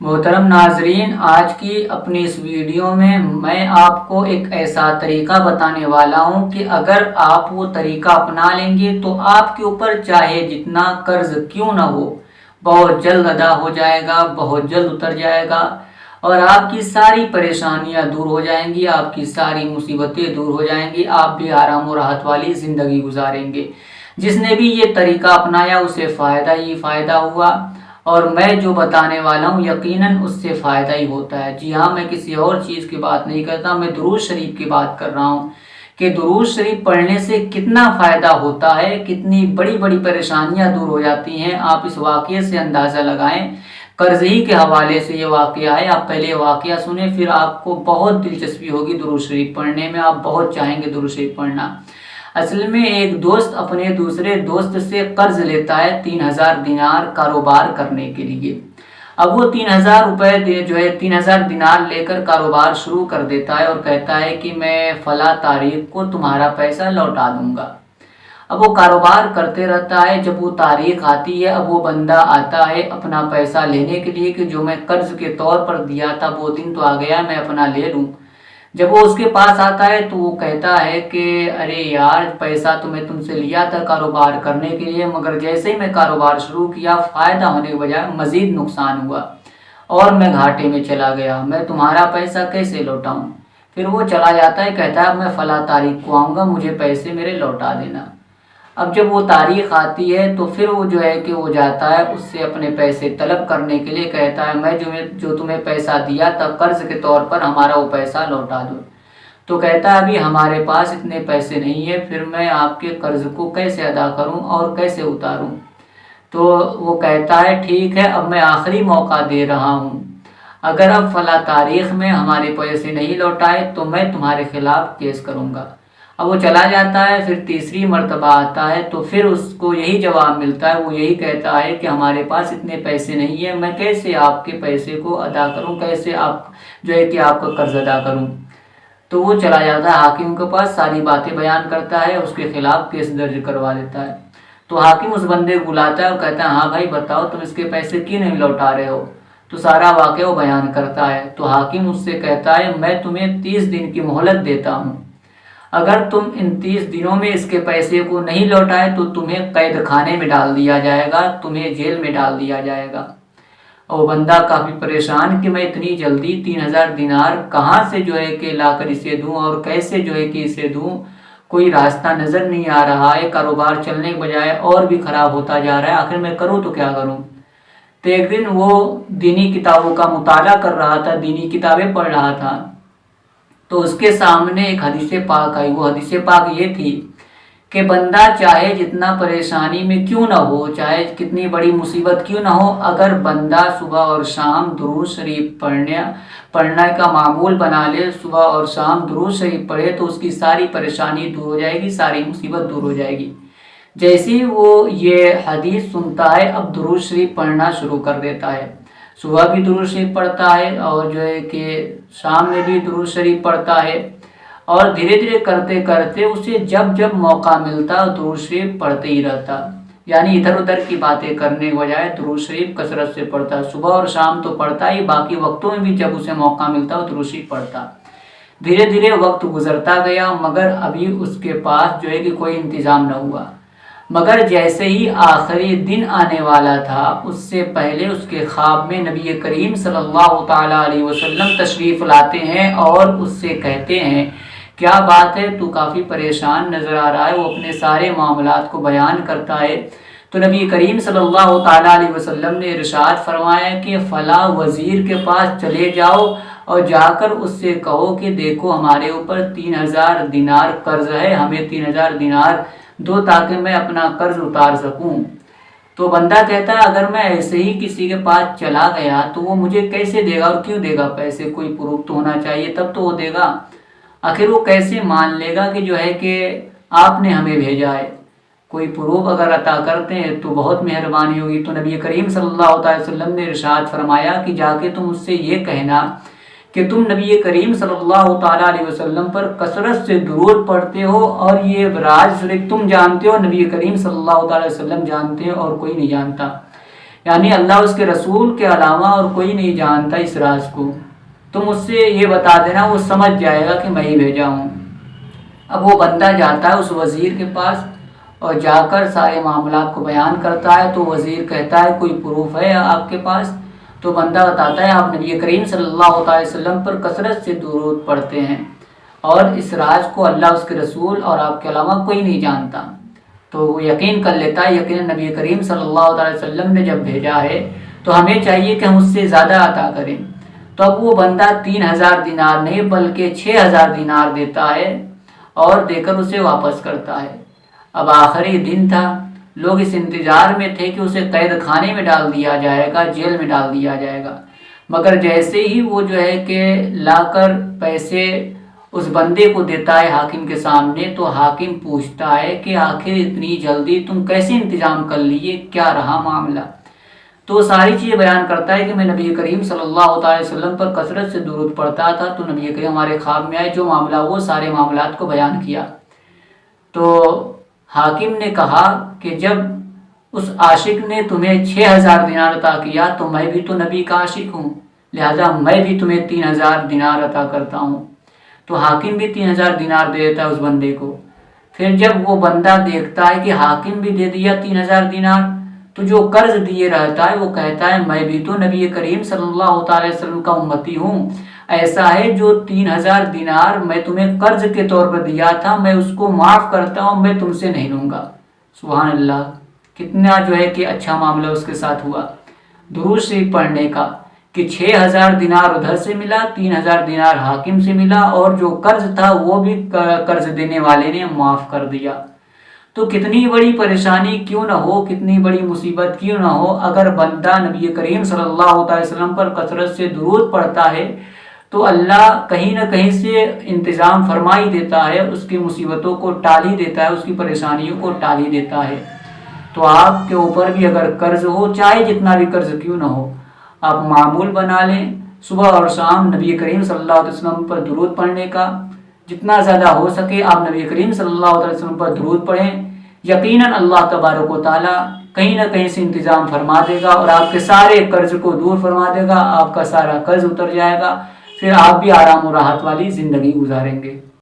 محترم ناظرین، آج کی اپنی اس ویڈیو میں آپ کو ایک ایسا طریقہ بتانے والا ہوں کہ اگر آپ وہ طریقہ اپنا لیں گے تو آپ کے اوپر چاہے جتنا قرض کیوں نہ ہو بہت جلد ادا ہو جائے گا، بہت جلد اتر جائے گا اور آپ کی ساری پریشانیاں دور ہو جائیں گی، آپ کی ساری مصیبتیں دور ہو جائیں گی، آپ بھی آرام و راحت والی زندگی گزاریں گے۔ جس نے بھی یہ طریقہ اپنایا اسے فائدہ ہی فائدہ ہوا، اور میں جو بتانے والا ہوں یقیناً اس سے فائدہ ہی ہوتا ہے۔ جی ہاں، میں کسی اور چیز کی بات نہیں کرتا، میں درود شریف کی بات کر رہا ہوں کہ درود شریف پڑھنے سے کتنا فائدہ ہوتا ہے، کتنی بڑی بڑی پریشانیاں دور ہو جاتی ہیں۔ آپ اس واقعے سے اندازہ لگائیں، قرض ہی کے حوالے سے یہ واقعہ ہے۔ آپ پہلے واقعہ سنیں، پھر آپ کو بہت دلچسپی ہوگی درود شریف پڑھنے میں، آپ بہت چاہیں گے درود شریف پڑھنا۔ اصل میں ایک دوست اپنے دوسرے دوست سے قرض لیتا ہے 3000 دینار کاروبار کرنے کے لیے۔ اب وہ 3000 روپے جو ہے 3000 دینار لے کر کاروبار شروع کر دیتا ہے اور کہتا ہے کہ میں فلاں تاریخ کو تمہارا پیسہ لوٹا دوں گا۔ اب وہ کاروبار کرتے رہتا ہے، جب وہ تاریخ آتی ہے اب وہ بندہ آتا ہے اپنا پیسہ لینے کے لیے کہ جو میں قرض کے طور پر دیا تھا وہ دن تو آ گیا، میں اپنا لے لوں۔ جب وہ اس کے پاس آتا ہے تو وہ کہتا ہے کہ ارے یار، پیسہ تو میں تم سے لیا تھا کاروبار کرنے کے لیے، مگر جیسے ہی میں کاروبار شروع کیا فائدہ ہونے کے بجائے مزید نقصان ہوا اور میں گھاٹے میں چلا گیا، میں تمہارا پیسہ کیسے لوٹاؤں؟ پھر وہ چلا جاتا ہے، کہتا ہے میں فلاں تاریخ کو آؤں گا، مجھے پیسے میرے لوٹا دینا۔ اب جب وہ تاریخ آتی ہے تو پھر وہ جو ہے کہ وہ جاتا ہے اس سے اپنے پیسے طلب کرنے کے لیے، کہتا ہے میں جو تمہیں پیسہ دیا تھا قرض کے طور پر ہمارا وہ پیسہ لوٹا دو۔ تو کہتا ہے ابھی ہمارے پاس اتنے پیسے نہیں ہیں، پھر میں آپ کے قرض کو کیسے ادا کروں اور کیسے اتاروں؟ تو وہ کہتا ہے ٹھیک ہے، اب میں آخری موقع دے رہا ہوں، اگر اب فلاں تاریخ میں ہمارے پیسے نہیں لوٹائے تو میں تمہارے خلاف کیس کروں گا۔ اب وہ چلا جاتا ہے، پھر تیسری مرتبہ آتا ہے تو پھر اس کو یہی جواب ملتا ہے، وہ یہی کہتا ہے کہ ہمارے پاس اتنے پیسے نہیں ہیں، میں کیسے آپ کے پیسے کو ادا کروں، کیسے آپ جو ہے کہ آپ کا قرض ادا کروں؟ تو وہ چلا جاتا ہے حاکم کے پاس، ساری باتیں بیان کرتا ہے، اس کے خلاف کیس درج کروا دیتا ہے۔ تو حاکم اس بندے کو بلاتا ہے اور کہتا ہے ہاں بھائی بتاؤ تم اس کے پیسے کیوں نہیں لوٹا رہے ہو؟ تو سارا واقعہ وہ بیان کرتا ہے۔ تو حاکم اس سے کہتا ہے میں تمہیں 30 دن کی مہلت دیتا ہوں، اگر تم ان 30 دنوں میں اس کے پیسے کو نہیں لوٹائے تو تمہیں قید خانے میں ڈال دیا جائے گا، تمہیں جیل میں ڈال دیا جائے گا۔ اور بندہ کافی پریشان کہ میں اتنی جلدی 3000 دینار کہاں سے جو ہے کہ لا کر اسے دوں اور کیسے جو ہے کہ اسے دوں، کوئی راستہ نظر نہیں آ رہا ہے، کاروبار چلنے کے بجائے اور بھی خراب ہوتا جا رہا ہے، آخر میں کروں تو کیا کروں؟ تو ایک دن وہ دینی کتابوں کا مطالعہ کر رہا تھا، دینی کتابیں پڑھ رہا تھا، تو اس کے سامنے ایک حدیث پاک آئی۔ وہ حدیث پاک یہ تھی کہ بندہ چاہے جتنا پریشانی میں کیوں نہ ہو، چاہے کتنی بڑی مصیبت کیوں نہ ہو، اگر بندہ صبح اور شام درود شریف پڑھنے کا معمول بنا لے، صبح اور شام درود شریف پڑھے تو اس کی ساری پریشانی دور ہو جائے گی، ساری مصیبت دور ہو جائے گی۔ جیسے وہ یہ حدیث سنتا ہے اب درود شریف پڑھنا شروع کر دیتا ہے، صبح بھی درود شریف پڑھتا ہے اور جو ہے کہ شام میں بھی درود شریف پڑھتا ہے، اور دھیرے دھیرے کرتے کرتے اسے جب جب موقع ملتا درود شریف پڑھتے ہی رہتا، یعنی ادھر ادھر کی باتیں کرنے کے بجائے درود شریف کثرت سے پڑھتا، صبح اور شام تو پڑھتا ہی، باقی وقتوں میں بھی جب اسے موقع ملتا وہ درود شریف پڑھتا۔ دھیرے دھیرے وقت گزرتا گیا مگر ابھی اس کے پاس جو ہے کہ کوئی انتظام نہ ہوا، مگر جیسے ہی آخری دن آنے والا تھا اس سے پہلے اس کے خواب میں نبی کریم صلی اللہ تعالیٰ علیہ وسلم تشریف لاتے ہیں اور اس سے کہتے ہیں کیا بات ہے، تو کافی پریشان نظر آ رہا ہے۔ وہ اپنے سارے معاملات کو بیان کرتا ہے تو نبی کریم صلی اللہ تعالیٰ علیہ وسلم نے ارشاد فرمایا کہ فلاں وزیر کے پاس چلے جاؤ اور جا کر اس سے کہو کہ دیکھو ہمارے اوپر 3000 دینار قرض ہے، ہمیں 3000 دینار دو تاکہ میں اپنا قرض اتار سکوں۔ تو بندہ کہتا ہے اگر میں ایسے ہی کسی کے پاس چلا گیا تو وہ مجھے کیسے دے گا اور کیوں دے گا پیسے؟ کوئی پروف تو ہونا چاہیے تب تو وہ دے گا، آخر وہ کیسے مان لے گا کہ جو ہے کہ آپ نے ہمیں بھیجا ہے؟ کوئی پروف اگر عطا کرتے ہیں تو بہت مہربانی ہوگی۔ تو نبی کریم صلی اللہ علیہ وسلم نے ارشاد فرمایا کہ جا کے تم اس سے یہ کہنا کہ تم نبی کریم صلی اللہ تعالیٰ علیہ وسلم پر کثرت سے درود پڑھتے ہو اور یہ راز صرف تم جانتے ہو، نبی کریم صلی اللہ تعالیٰ علیہ وسلم جانتے ہیں اور کوئی نہیں جانتا، یعنی اللہ اس کے رسول کے علاوہ اور کوئی نہیں جانتا اس راز کو، تم اس سے یہ بتا دینا، وہ سمجھ جائے گا کہ میں ہی بھیجا ہوں۔ اب وہ بندہ جاتا ہے اس وزیر کے پاس اور جا کر سارے معاملات کو بیان کرتا ہے، تو وزیر کہتا ہے کوئی پروف ہے آپ کے پاس؟ تو بندہ بتاتا ہے آپ نبی کریم صلی اللہ علیہ وسلم پر کثرت سے درود پڑھتے ہیں اور اس راز کو اللہ اس کے رسول اور آپ کے علاوہ کوئی نہیں جانتا۔ تو وہ یقین کر لیتا ہے، یقیناً نبی کریم صلی اللہ علیہ وسلم نے جب بھیجا ہے تو ہمیں چاہیے کہ ہم اس سے زیادہ عطا کریں۔ تو اب وہ بندہ 3000 دینار نہیں بلکہ 6000 دینار دیتا ہے اور دے کر اسے واپس کرتا ہے۔ اب آخری دن تھا، لوگ اس انتظار میں تھے کہ اسے قید خانے میں ڈال دیا جائے گا، جیل میں ڈال دیا جائے گا، مگر جیسے ہی وہ جو ہے کہ لا کر پیسے اس بندے کو دیتا ہے حاکم کے سامنے، تو حاکم پوچھتا ہے کہ آخر اتنی جلدی تم کیسے انتظام کر لیے، کیا رہا معاملہ؟ تو ساری چیزیں بیان کرتا ہے کہ میں نبی کریم صلی اللہ علیہ وسلم پر کثرت سے درود پڑھتا تھا، تو نبی کریم ہمارے خواب میں آئے، جو معاملہ وہ سارے معاملات کو بیان کیا۔ تو حاکم نے کہا کہ جب اس عاشق نے تمہیں 6000 دینار عطا کیا تو میں بھی تو نبی کا عاشق ہوں، لہذا میں بھی تمہیں 3000 دینار عطا کرتا ہوں۔ تو حاکم بھی 3000 دینار دے دیتا ہے اس بندے کو۔ پھر جب وہ بندہ دیکھتا ہے کہ حاکم بھی دے دیا 3000 دینار، تو جو قرض دیے رہتا ہے وہ کہتا ہے میں بھی تو نبی کریم صلی اللہ علیہ وسلم کا امتی ہوں، ایسا ہے جو 3000 دینار میں تمہیں قرض کے طور پر دیا تھا میں اس کو معاف کرتا ہوں، میں تم سے نہیں لوں گا۔ سبحان اللہ، کتنا جو ہے کہ اچھا معاملہ اس کے ساتھ ہوا درود شریف پڑھنے کا، کہ 6000 دینار ادھر سے ملا، 3000 دینار حاکم سے ملا، اور جو قرض تھا وہ بھی قرض دینے والے نے معاف کر دیا۔ تو کتنی بڑی پریشانی کیوں نہ ہو، کتنی بڑی مصیبت کیوں نہ ہو، اگر بندہ نبی کریم صلی اللہ علیہ وسلم پر کثرت سے درود پڑھتا ہے تو اللہ کہیں نہ کہیں سے انتظام فرما ہی دیتا ہے، اس کی مصیبتوں کو ٹال ہی دیتا ہے، اس کی پریشانیوں کو ٹال ہی دیتا ہے۔ تو آپ کے اوپر بھی اگر قرض ہو، چاہے جتنا بھی قرض کیوں نہ ہو، آپ معمول بنا لیں صبح اور شام نبی کریم صلی اللہ علیہ وسلم پر درود پڑھنے کا، جتنا زیادہ ہو سکے آپ نبی کریم صلی اللہ علیہ وسلم پر درود پڑھیں، یقیناً اللہ تبارک و تعالیٰ کہیں نہ کہیں سے انتظام فرما دے گا اور آپ کے سارے قرض کو دور فرما دے گا، آپ کا سارا قرض اتر جائے گا، پھر آپ بھی آرام و راحت والی زندگی گزاریں گے۔